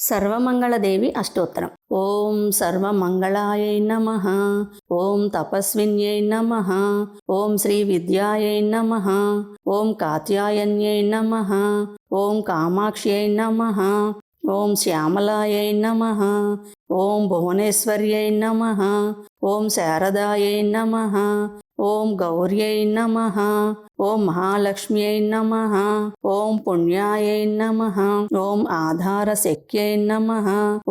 సర్వమంగళదేవి అష్టోత్తరం. ఓం సర్వమంగళాయై నమః. ఓం తపస్విన్యై నమః. ఓం శ్రీ విద్యాయై నమః. ఓం కాత్యాయన్యై నమః. ఓం కామాక్ష్యై నమః. ఓం శ్యామలాయై నమః. ఓం భువనేశ్వర్యై నమః. ఓం శారదాయై నమః. ఓం గౌర్యై నమః. ఓం మహాలక్ష్మ్యై నమః. ఓం పుణ్యాయై నమః. ఓం ఆధారశక్త్యై నమః.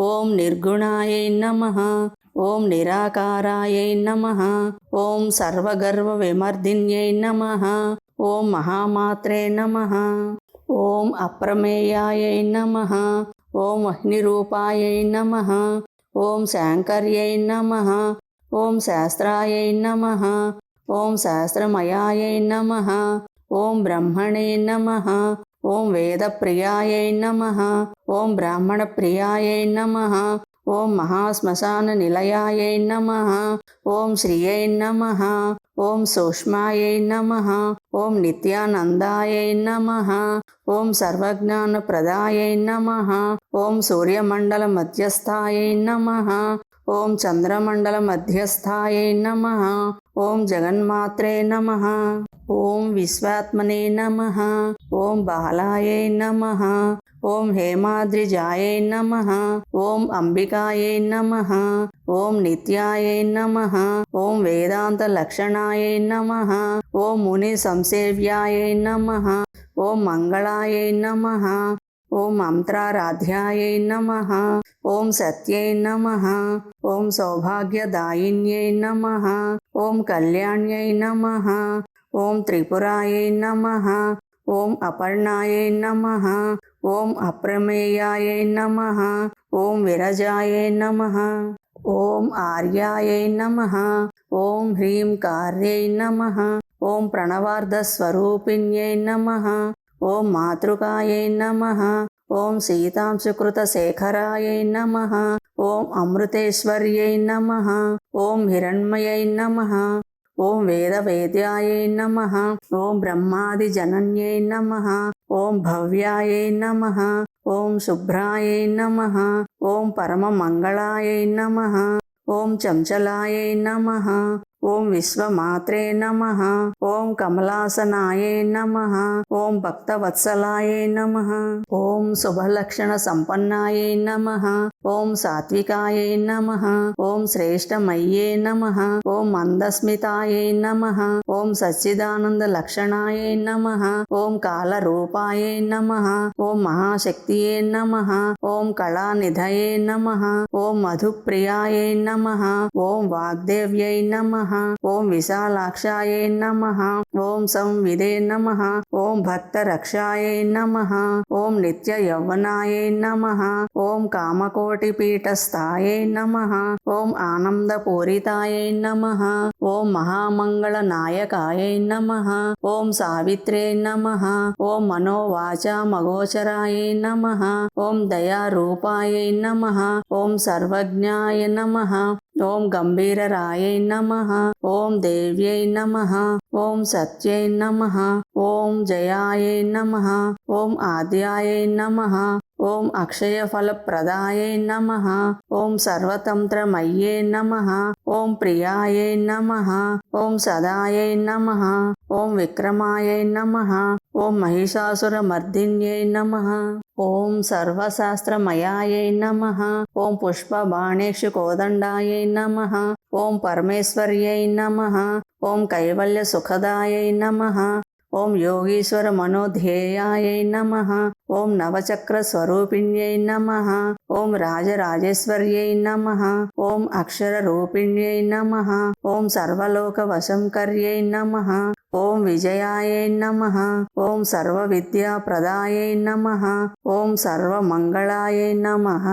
ఓం నిర్గుణాయై నమః. ఓం నిరాకారాయై నమః. ఓం సర్వగర్వ విమర్దిన్యై నమః. ఓం మహామాత్రే నమః. ఓం అప్రమేయాయై నమః. ఓం అగ్నిరూపాయై నమః. ఓం శాంకర్యై నమః. ఓం శాస్త్రాయై నమః. ఓం శాస్త్రమయాయై నమః. ఓం బ్రహ్మణే నమః. ఓం వేదప్రియాయై నమః. ఓం బ్రాహ్మణప్రియాయై నమః. ఓం మహాశ్మశాన నిలయాయై నమః. ఓం శ్రియై నమః. ఓం సూక్ష్మాయై నమః. ఓం నిత్యానందాయై నమః. ఓం సర్వజ్ఞానప్రదాయై నమః. ఓం సూర్యమండల మధ్యస్థాయై నమః. ఓం చంద్రమండల మధ్యస్థాయై నమః. ఓం జగన్మాత్రే నమః. ఓం విశ్వాత్మనే నమః. ఓం బాలాయై నమః. ఓం హేమాద్రిజాయై నమః. ఓం అంబికాయై నమః. ఓం నిత్యాయై నమః. ఓం వేదాంత లక్షణాయై నమః. ఓం ముని సంసేవ్యాయై నమః. ఓం మంగళాయై నమః. ఓం మంత్రారాధ్యాయై నమః. ఓం సత్యై నమః. ఓం సౌభాగ్యదాయిన్యై నమః. ఓం కళ్యాణ్యై నమః. ఓం త్రిపురాయై నమః. ఓం అపర్ణాయై నమః. ఓం అప్రమేయాయై నమః. ఓం విరజాయై నమః. ఓం ఆర్యాయై నమః. ఓం హ్రీం కార్యై నమః. ఓం ప్రణవార్ధస్వరూపిణ్యై నమః. ఓం మాతృకాయై నమః. ఓం సీతాంశుకృతశేఖరాయై నమః. ఓం అమృతేశ్వర్యై నమః. ఓం హిరణ్మయై నమః. ఓం వేదవేద్యాయై నమః. ఓం బ్రహ్మాదిజనన్యై నమః. ఓం భవ్యాయై నమః. ఓం శుభ్రాయై నమః. ఓం పరమమంగళాయై నమః. ఓం చంచలాయై నమః. ఓం విశ్వమాత్రే నమః. ఓం కమలాసనాయై నమః. ఓం భక్తవత్సలాయై నమః. ఓం శుభలక్షణ సంపన్నాయై నమః. ఓం సాత్వికాయై నమః. ఓం శ్రేష్టమయ్యే నమః. ఓం మందస్మితాయై నమః. ఓం సచ్చిదానంద లక్షణాయై నమః. ఓం కాలరూపాయై నమః. ఓం మహాశక్తియే నమః. ఓం కళానిధయే నమః. ఓం మధుప్రియాయై నమః. ఓం వాగ్దేవ్యై నమః. ఓం విశాలాక్షాయై నమః. ఓం సంవిదే నమః. ఓం భక్తరక్షాయై నమః. ఓం నిత్య యౌవనాయై నమః. ఓం కామకోటిపీఠస్థాయై నమః. ఓం ఆనందపూరితాయై నమః. ఓం మహామంగళనాయకాయై నమః. ఓం సావిత్రే నమః. ఓం మనోవాచామగోచరాయై నమః. ఓం దయారూపాయై నమః. ఓం సర్వజ్ఞాయ నమః. ఓం గంభీరరాయై నమః. ఓం దేవ్యై నమః. ఓం సత్యై నమః. ఓం జయాయై నమః. ఓం ఆద్యాయై నమః. ఓం అక్షయఫలప్రదాయై నమః. ఓం సర్వతంత్రమయ్యే నమః. ఓం ప్రియాయై నమః. ఓం సదాయై నమః. ఓం విక్రమాయై నమః. ఓం మహిషాసురమర్దిన్యై నమః. ఓం సర్వశాస్త్రమయాయై నమః. ఓం పుష్పబాణేక్షుకోదండాయై నమః. ఓం పరమేశ్వర్యై నమః. ఓం కైవల్యసుఖదాయై నమః. ఓం యోగీశ్వర మనోధ్యేయాయై నమః. ఓం నవచక్రస్వరూపిణ్యై నమః. ఓం రాజరాజేశ్వర్యై నమః. ఓం అక్షరరూపిణ్యై నమః. ఓం సర్వలోకవశంకర్యై నమః. ఓం విజయాయై నమః. ఓం సర్వవిద్యాప్రదాయై నమః. ఓం సర్వమంగళాయై నమః.